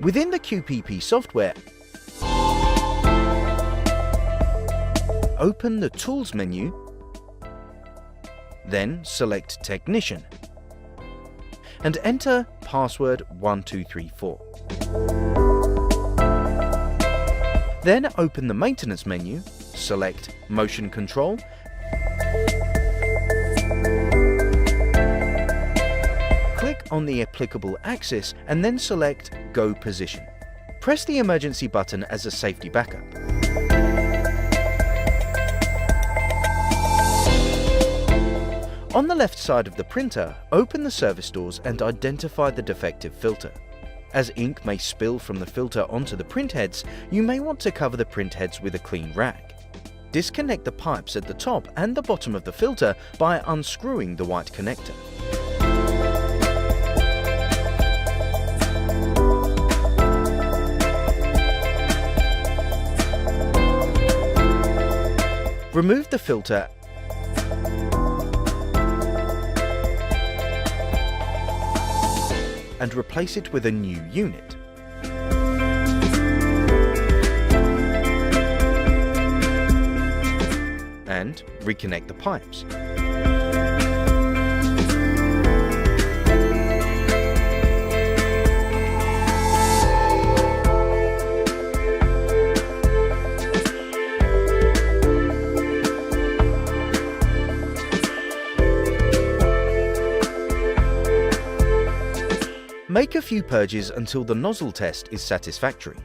Within the QPP software, open the Tools menu, then select Technician, and enter password 1234. Then open the Maintenance menu, select Motion Control, click on the applicable axis and then select Go Position. Press the emergency button as a safety backup. On the left side of the printer, open the service doors and identify the defective filter. As ink may spill from the filter onto the print heads, you may want to cover the print heads with a clean rag. Disconnect the pipes at the top and the bottom of the filter by unscrewing the white connector. Remove the filter and replace it with a new unit. And reconnect the pipes. Make a few purges until the nozzle test is satisfactory.